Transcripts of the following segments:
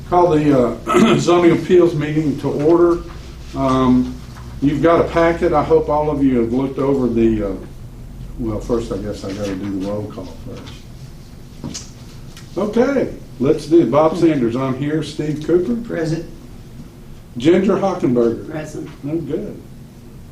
Call the zoning appeals meeting to order. You've got a packet. I hope all of you have looked over the, well, first I guess I got to do the roll call first. Okay, let's do it. Bob Sanders, I'm here. Steve Cooper. Present. Ginger Hockenberger. Present. Oh, good.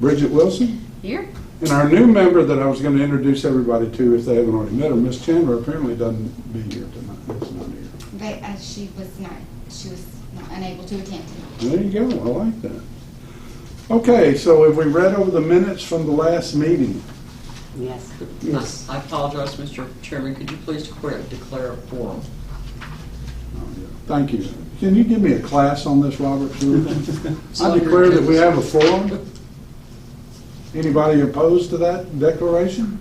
Bridget Wilson. Here. And our new member that I was going to introduce everybody to, if they haven't already met her, Miss Chandler, apparently doesn't be here tonight. It's not here. But she was not unable to attend. There you go. I like that. Okay, so have we read over the minutes from the last meeting? Yes. Yes. I apologize, Mr. Chairman. Could you please declare a quorum? Oh, yeah. Thank you. Can you give me a class on this, Robert? I your declare that we agenda. have a forum. Anybody opposed to that declaration?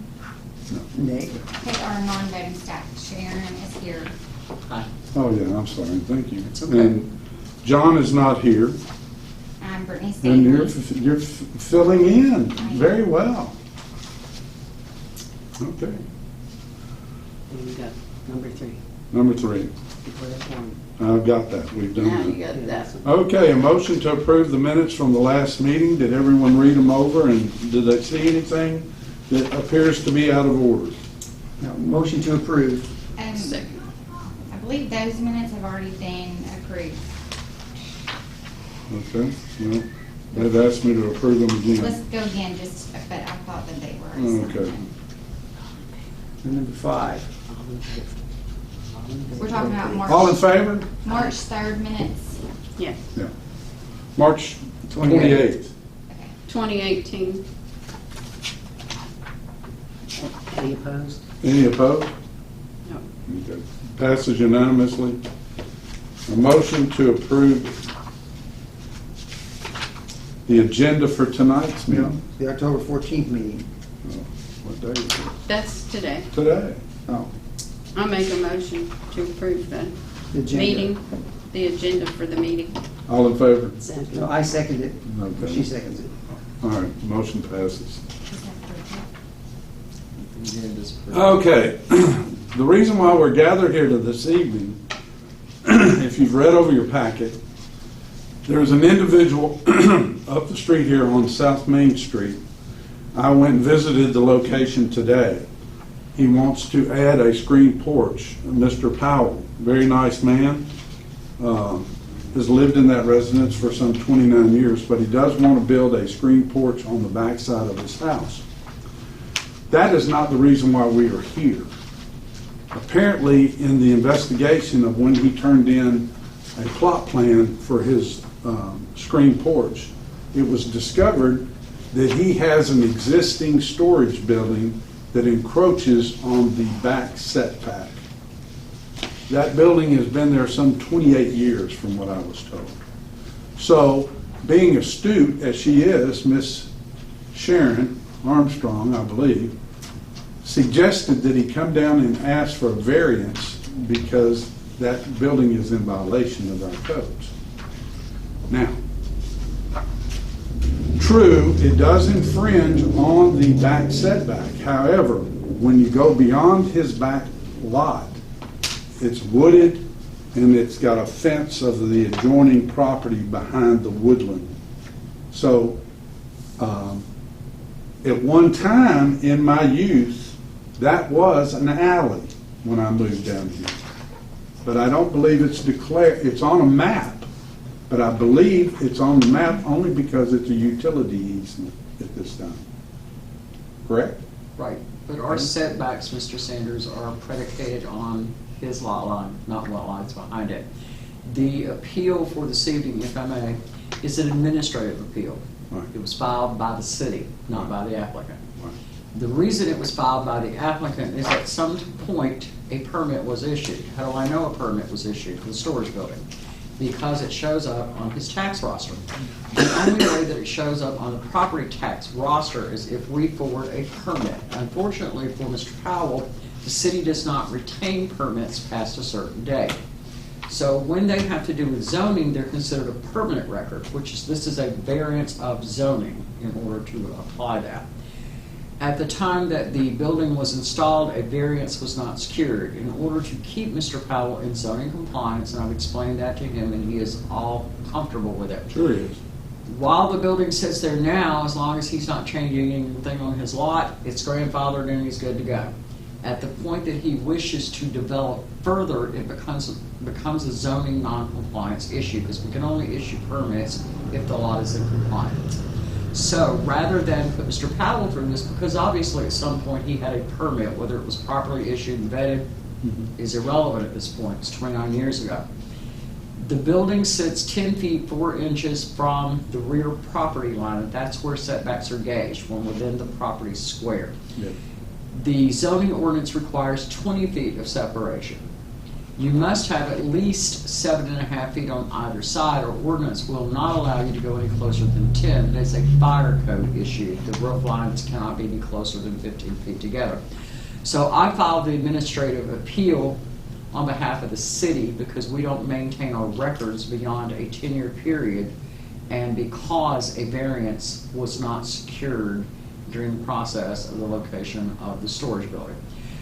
Nick. Okay, our non-voting staff, Sharon is here. Hi. Oh, yeah, I'm sorry. Thank you. It's okay. And John is not here. I'm Brittany And Stanley. you're filling in very well. Okay. And you got number 3. Number 3. Declare a quorum. I've got that. We've done Now that. you got that. Okay, a motion to approve the minutes from the last meeting. Did everyone read them over, and did they see anything that appears to be out of order? Now, motion to approve. Second. I believe those minutes have already been approved. Okay, well, they've asked me to approve them Let's again. go again, but I thought that they were. Okay. And number 5. We're talking about All in favor? March 3rd minutes. Yes, Yeah. March 28th. 28th. Okay. 2018. Any opposed? Any opposed? No. Okay. Passes unanimously. A motion to approve the agenda for tonight's No, meeting. the October 14th meeting. Oh, what day is it? That's today. Today. Oh, I make a motion to approve the the agenda. meeting, the agenda for the meeting. All in favor? No, I second it. Okay. She seconds it. All right, motion passes. Is that approved? Agenda's approved. Okay, the reason why we're gathered here to this evening, if you've read over your packet, there's an individual up the street here on South Main Street. I went and visited the location today. He wants to add a screen porch. Mr. Powell, very nice man, has lived in that residence for some 29 years, but he does want to build a screen porch on the backside of his house. That is not the reason why we are here. Apparently, in the investigation of when he turned in a plot plan for his screen porch, it was discovered that he has an existing storage building that encroaches on the back setback. That building has been there some 28 years from what I was told. So, being astute as she is, Miss Sharon Armstrong, I believe, suggested that he come down and ask for a variance because that building is in violation of our codes. Now, true, it does infringe on the back setback. However, when you go beyond his back lot, it's wooded and it's got a fence of the adjoining property behind the woodland. So, at one time in my youth, that was an alley when I moved down here. But I don't believe it's declared, it's on a map, but I believe it's on the map only because it's a utility easement at this time. Correct? Right, but our setbacks, Mr. Sanders, are predicated on his lot line, not lot lines behind it. The appeal for this evening, if I may, is an administrative appeal. Right. It was filed by the city, not by the applicant. Right. The reason it was filed by the applicant is at some point a permit was issued. How do I know a permit was issued for the storage building? Because it shows up on his tax roster. The only way that it shows up on the property tax roster is if we forward a permit. Unfortunately for Mr. Powell, the city does not retain permits past a certain date. So when they have to do with zoning, they're considered a permanent record, which is, this is a variance of zoning in order to apply that. At the time that the building was installed, a variance was not secured. In order to keep Mr. Powell in zoning compliance, and I've explained that to him, and he is all comfortable with it. Sure is. While the building sits there now, as long as he's not changing anything on his lot, it's grandfathered and he's good to go. At the point that he wishes to develop further, it becomes a zoning non-compliance issue, because we can only issue permits if the lot is in compliance. So rather than put Mr. Powell through this, because obviously at some point he had a permit, whether it was properly issued and vetted is irrelevant at this point. It's 29 years ago. The building sits 10 feet 4 inches from the rear property line, and that's where setbacks are gauged, when within the property square. Yeah. The zoning ordinance requires 20 feet of separation. You must have at least 7.5 feet on either side, or ordinance will not allow you to go any closer than 10. It is a fire code issue. The roof lines cannot be any closer than 15 feet together. So I filed the administrative appeal on behalf of the city, because we don't maintain our records beyond a 10-year period, and because a variance was not secured during the process of the location of the storage building.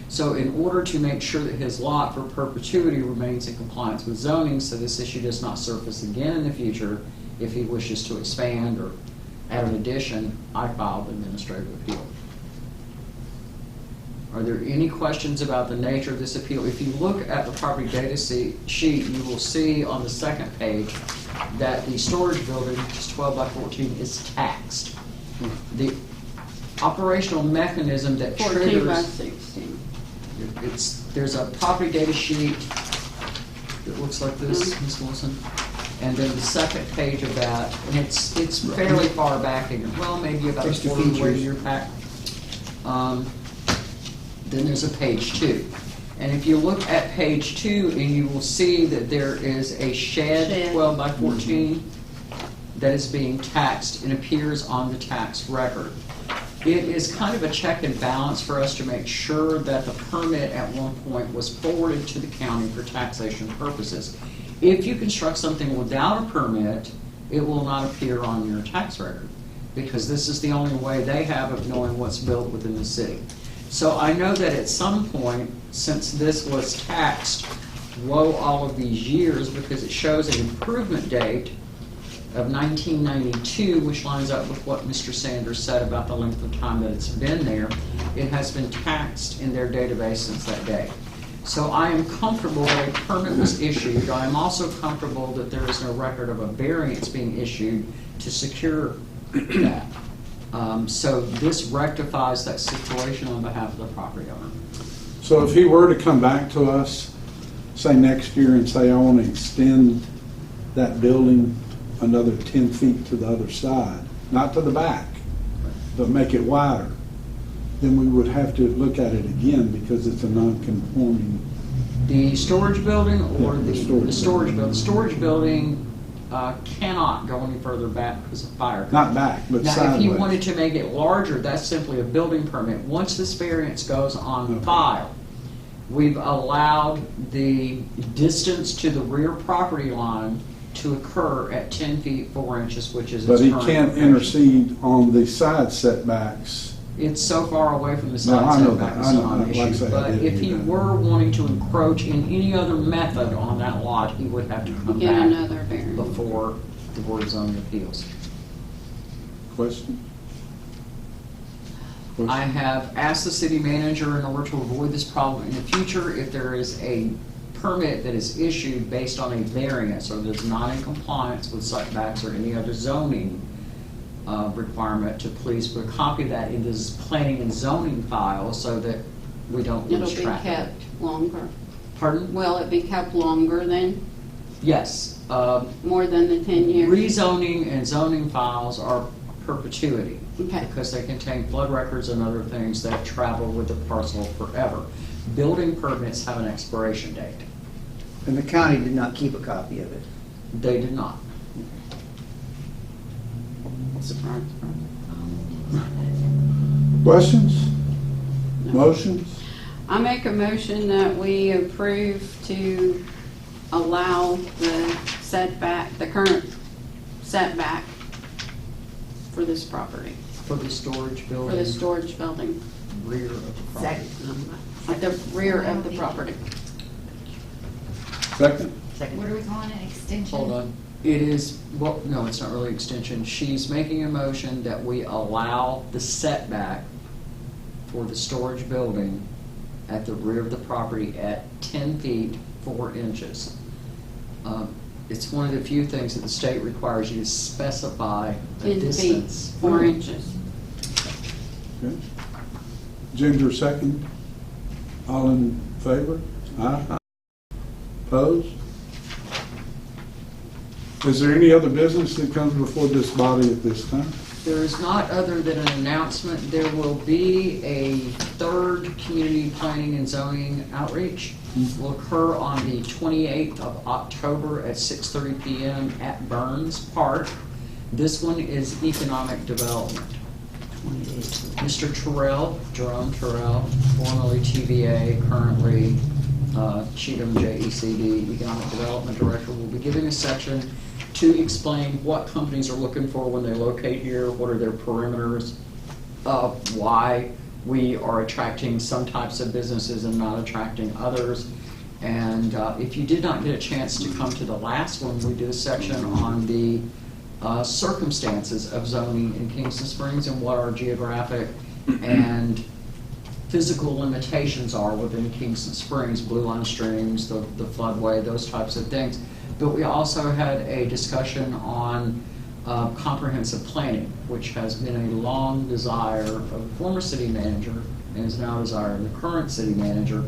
So in order to make sure that his lot for perpetuity remains in compliance with zoning, so this issue does not surface again in the future, if he wishes to expand or add an addition, I filed the administrative appeal. Are there any questions about the nature of this appeal? If you look at the property data sheet, you will see on the second page that the storage building, which is 12 by 14, is taxed. The operational mechanism that 14 by triggers... 16. There's a property data sheet that looks like this, Ms. Wilson, and then the second page of that, and it's fairly far back, and well, maybe about a Extra quarter of the way to features. your pack. Then there's a page 2. And if you look at page 2, and you will see that there is a shed 12 by 14 that is being taxed and appears on the tax record. It is kind of a check and balance for us to make sure that the permit at one point was forwarded to the county for taxation purposes. If you construct something without a permit, it will not appear on your tax record, because this is the only way they have of knowing what's built within the city. So I know that at some point, since this was taxed, woe all of these years, because it shows an improvement date of 1992, which lines up with what Mr. Sanders said about the length of time that it's been there. It has been taxed in their database since that day. So I am comfortable that a permit was issued. I am also comfortable that there is no record of a variance being issued to secure that. So this rectifies that situation on behalf of the property owner. So if he were to come back to us, say next year, and say, I want to extend that building another 10 feet to the other side, not to the back, but make it wider, then we would have to look at it again, because it's a non-conforming. The storage building or Yeah, the storage building? The storage building cannot go any further back because of fire code. Not back, but Now, sideways. if you wanted to make it larger, that's simply a building permit. Once this variance goes on Okay. file, we've allowed the distance to the rear property line to occur at 10 feet 4 inches, which is its But he current can't location. intercede on the side setbacks. It's so far away from the No, side I know setback, that. it's I know not an that. Like I issue. say, I But did if read he that. were wanting to encroach in any other method on that lot, he would have to come Get back another variance. before the Board of Zoning Appeals. Question? I have asked the city manager, in order to avoid this problem in the future, if there is a permit that is issued based on a variance or that is not in compliance with setbacks or any other zoning requirement, to please put a copy of that in this planning and zoning file so that we don't It'll lose be track of it. kept longer. Pardon? Will it be kept longer then, Yes. more than the 10 years? Rezoning and zoning files are perpetuity. Okay. Because they contain flood records and other things that travel with the parcel forever. Building permits have an expiration date. And the county did not keep a copy of it. They did not. Surprise. Questions? No. Motions? I make a motion that we approve to allow the setback, the current setback for this property. For the storage building. for the storage building, Rear of the property. at the rear of the property. Second? What are we calling it, extension? Hold on. It is, well, no, it's not really extension. She's making a motion that we allow the setback for the storage building at the rear of the property at 10 feet, 4 inches. It's one of the few things that the state requires you to specify a 10 feet, distance. 4 inches. Okay. Ginger, second. All in favor? Aye. Opposed? Is there any other business that comes before this body at this time? There is not, other than an announcement. There will be a third community planning and zoning outreach. Will occur on the 28th of October at 6:30 p.m. at Burns Park. This one is economic development. Mr. Terrell, Jerome Terrell, formerly TVA, currently Cheatham JECD Economic Development Director, will be giving a section to explain what companies are looking for when they locate here, what are their perimeters, why we are attracting some types of businesses and not attracting others. And if you did not get a chance to come to the last one, we did a section on the circumstances of zoning in Kingston Springs and what our geographic and physical limitations are within Kingston Springs, blue line streams, the floodway, those types of things. But we also had a discussion on comprehensive planning, which has been a long desire of the former city manager and is now a desire of the current city manager.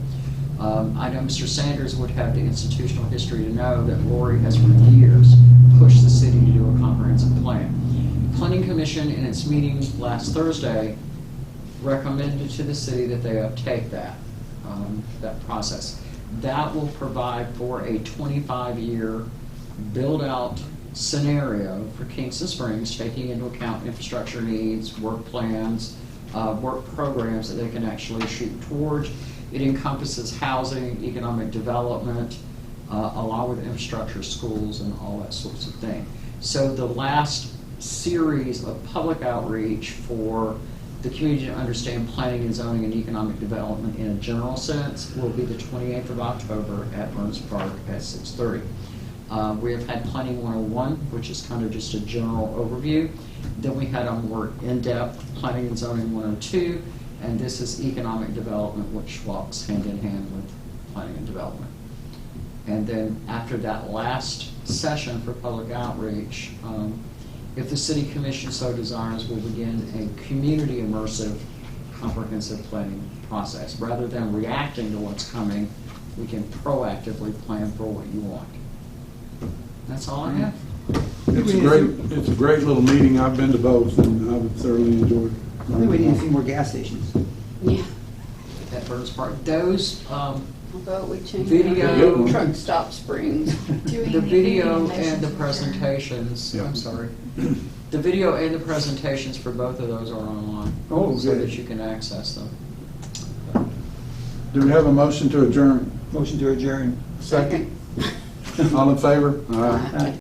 I know Mr. Sanders would have the institutional history to know that Lori has for years pushed the city to do a comprehensive plan. The Planning Commission in its meeting last Thursday recommended to the city that they uptake that process. That will provide for a 25-year build-out scenario for Kingston Springs, taking into account infrastructure needs, work plans, work programs that they can actually shoot towards. It encompasses housing, economic development, along with infrastructure, schools, and all that sorts of thing. So the last series of public outreach for the community to understand planning and zoning and economic development in a general sense will be the 28th of October at Burns Park at 6:30. We have had Planning 101, which is kind of just a general overview. Then we had a more in-depth Planning and Zoning 102, and this is economic development, which walks hand in hand with planning and development. And then after that last session for public outreach, if the City Commission so desires, we'll begin a community immersive comprehensive planning process. Rather than reacting to what's coming, we can proactively plan for what you want. That's all I have. It's a great little meeting. I've been to both and I've thoroughly enjoyed it. I think we need a few more gas stations. Yeah. At Burns Park, those, Although we changed Video. the truck stop springs. Doing the video motions and the to adjourn. presentations, Yeah. I'm sorry. The video and the presentations for both of those are online. Oh, so good. that you can access them. Do we have a motion to adjourn? Motion to adjourn. Second. All in favor? Aye.